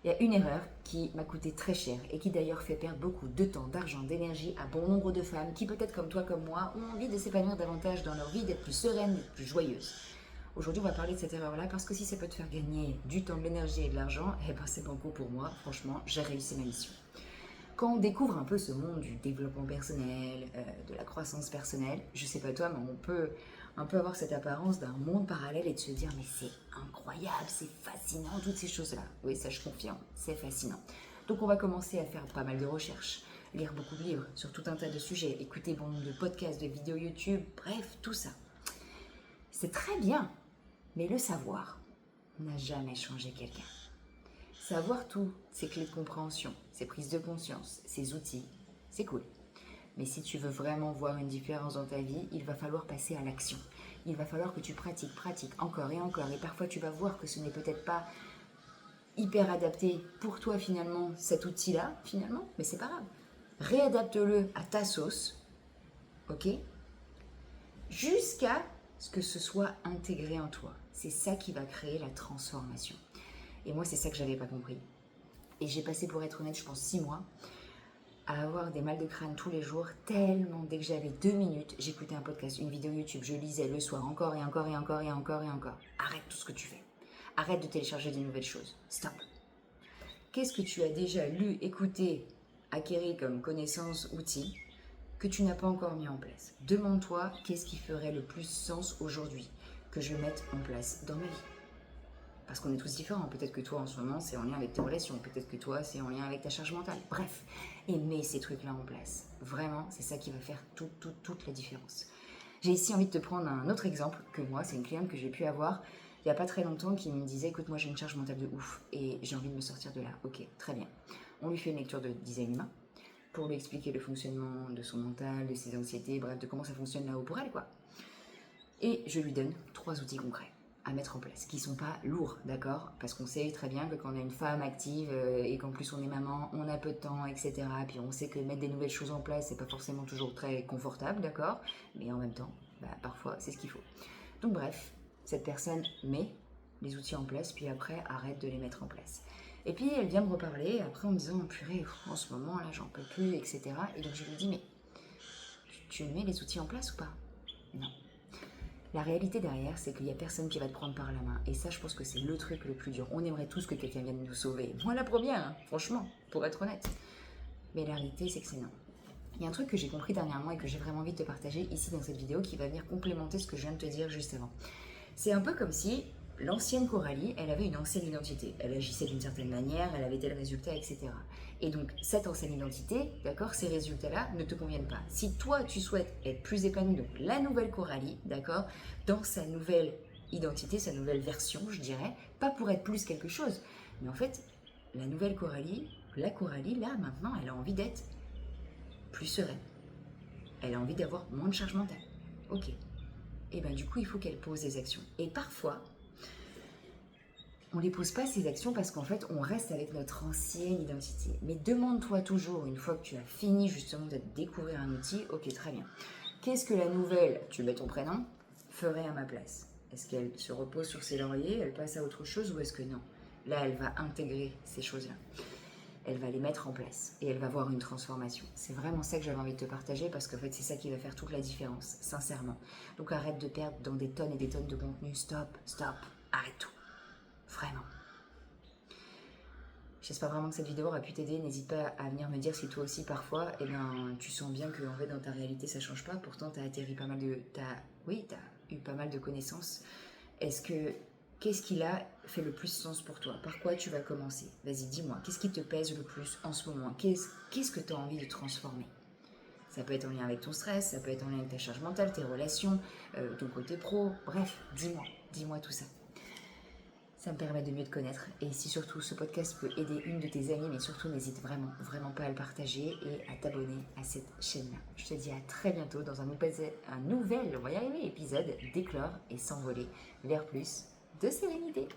Il y a une erreur qui m'a coûté très cher et qui d'ailleurs fait perdre beaucoup de temps, d'argent, d'énergie à bon nombre de femmes qui peut-être comme toi, comme moi, ont envie de s'épanouir davantage dans leur vie, d'être plus sereines, d'être plus joyeuses. Aujourd'hui, on va parler de cette erreur-là parce que si ça peut te faire gagner du temps, de l'énergie et de l'argent, eh ben c'est banco pour moi. Franchement, j'ai réussi ma mission. Quand on découvre un peu ce monde du développement personnel, de la croissance personnelle, je sais pas toi, mais on peut un peu avoir cette apparence d'un monde parallèle et de se dire mais c'est incroyable, c'est fascinant, toutes ces choses-là. Oui, ça je confirme, c'est fascinant. Donc on va commencer à faire pas mal de recherches, lire beaucoup de livres sur tout un tas de sujets, écouter bon nombre de podcasts, de vidéos YouTube, bref, tout ça. C'est très bien, mais le savoir n'a jamais changé quelqu'un. Savoir tout, ses clés de compréhension, ses prises de conscience, ses outils, c'est cool. Mais si tu veux vraiment voir une différence dans ta vie, il va falloir passer à l'action. Il va falloir que tu pratiques encore et encore. Et parfois tu vas voir que ce n'est peut-être pas hyper adapté pour toi finalement, cet outil-là, finalement, mais c'est pas grave. Réadapte-le à ta sauce, ok? Jusqu'à ce que ce soit intégré en toi. C'est ça qui va créer la transformation. Et moi, c'est ça que j'avais pas compris. Et j'ai passé, pour être honnête, je pense 6 mois à avoir des mal de crâne tous les jours, tellement dès que j'avais 2 minutes, j'écoutais un podcast, une vidéo YouTube, je lisais le soir encore et encore et encore et encore et encore. Arrête tout ce que tu fais. Arrête de télécharger des nouvelles choses. Stop. Qu'est-ce que tu as déjà lu, écouté, acquéri comme connaissance, outil, que tu n'as pas encore mis en place? Demande-toi qu'est-ce qui ferait le plus sens aujourd'hui que je mette en place dans ma vie. Parce qu'on est tous différents. Peut-être que toi, en ce moment, c'est en lien avec tes relations. Peut-être que toi, c'est en lien avec ta charge mentale. Bref, et mets ces trucs-là en place. Vraiment, c'est ça qui va faire toute la différence. J'ai ici envie de te prendre un autre exemple que moi. C'est une cliente que j'ai pu avoir il n'y a pas très longtemps qui me disait « Écoute, moi, j'ai une charge mentale de ouf et j'ai envie de me sortir de là. » Ok, très bien. On lui fait une lecture de design humain pour lui expliquer le fonctionnement de son mental, de ses anxiétés, bref, de comment ça fonctionne là-haut pour elle, quoi. Et je lui donne 3 outils concrets à mettre en place, qui sont pas lourds, d'accord? Parce qu'on sait très bien que quand on est une femme active et qu'en plus on est maman, on a peu de temps, etc. Puis on sait que mettre des nouvelles choses en place, c'est pas forcément toujours très confortable, d'accord? Mais en même temps, parfois c'est ce qu'il faut. Donc bref, cette personne met les outils en place, puis après arrête de les mettre en place. Et puis elle vient me reparler, après en me disant, purée, en ce moment là j'en peux plus, etc. Et donc je lui dis, mais tu mets les outils en place ou pas? Non. La réalité derrière, c'est qu'il n'y a personne qui va te prendre par la main. Et ça, je pense que c'est le truc le plus dur. On aimerait tous que quelqu'un vienne nous sauver. Moi, la première, hein, franchement, pour être honnête. Mais la réalité, c'est que c'est non. Il y a un truc que j'ai compris dernièrement et que j'ai vraiment envie de te partager ici dans cette vidéo qui va venir complémenter ce que je viens de te dire juste avant. C'est un peu comme si l'ancienne Coralie, elle avait une ancienne identité. Elle agissait d'une certaine manière, elle avait tel résultat, etc. Et donc, cette ancienne identité, d'accord, ces résultats-là ne te conviennent pas. Si toi, tu souhaites être plus épanoui, donc la nouvelle Coralie, d'accord, dans sa nouvelle identité, sa nouvelle version, je dirais, pas pour être plus quelque chose, mais en fait, la nouvelle Coralie, la Coralie, là, maintenant, elle a envie d'être plus sereine. Elle a envie d'avoir moins de charge mentale. Ok. Et bien, du coup, il faut qu'elle pose des actions. Et parfois, on ne les pose pas ces actions parce qu'en fait, on reste avec notre ancienne identité. Mais demande-toi toujours, une fois que tu as fini justement de découvrir un outil, ok, très bien. Qu'est-ce que la nouvelle, tu mets ton prénom, ferait à ma place? Est-ce qu'elle se repose sur ses lauriers, elle passe à autre chose ou est-ce que non? Là, elle va intégrer ces choses-là. Elle va les mettre en place et elle va voir une transformation. C'est vraiment ça que j'avais envie de te partager parce qu'en fait, c'est ça qui va faire toute la différence, sincèrement. Donc arrête de perdre dans des tonnes et des tonnes de contenu. Stop, arrête tout. Vraiment. J'espère vraiment que cette vidéo aura pu t'aider. N'hésite pas à venir me dire si toi aussi parfois, tu sens bien que en fait, dans ta réalité ça change pas. Pourtant t'as atterri pas mal de, t'as eu pas mal de connaissances. Qu'est-ce qui a fait le plus sens pour toi? Par quoi tu vas commencer? Vas-y, dis-moi. Qu'est-ce qui te pèse le plus en ce moment? Qu'est-ce que tu as envie de transformer? Ça peut être en lien avec ton stress, ça peut être en lien avec ta charge mentale, tes relations, ton côté pro. Bref, dis-moi tout ça. Ça me permet de mieux te connaître. Et si surtout ce podcast peut aider une de tes amies, mais surtout n'hésite vraiment pas à le partager et à t'abonner à cette chaîne-là. Je te dis à très bientôt dans un nouvel, on va y arriver, épisode d'éclore et s'envoler vers plus de sérénité.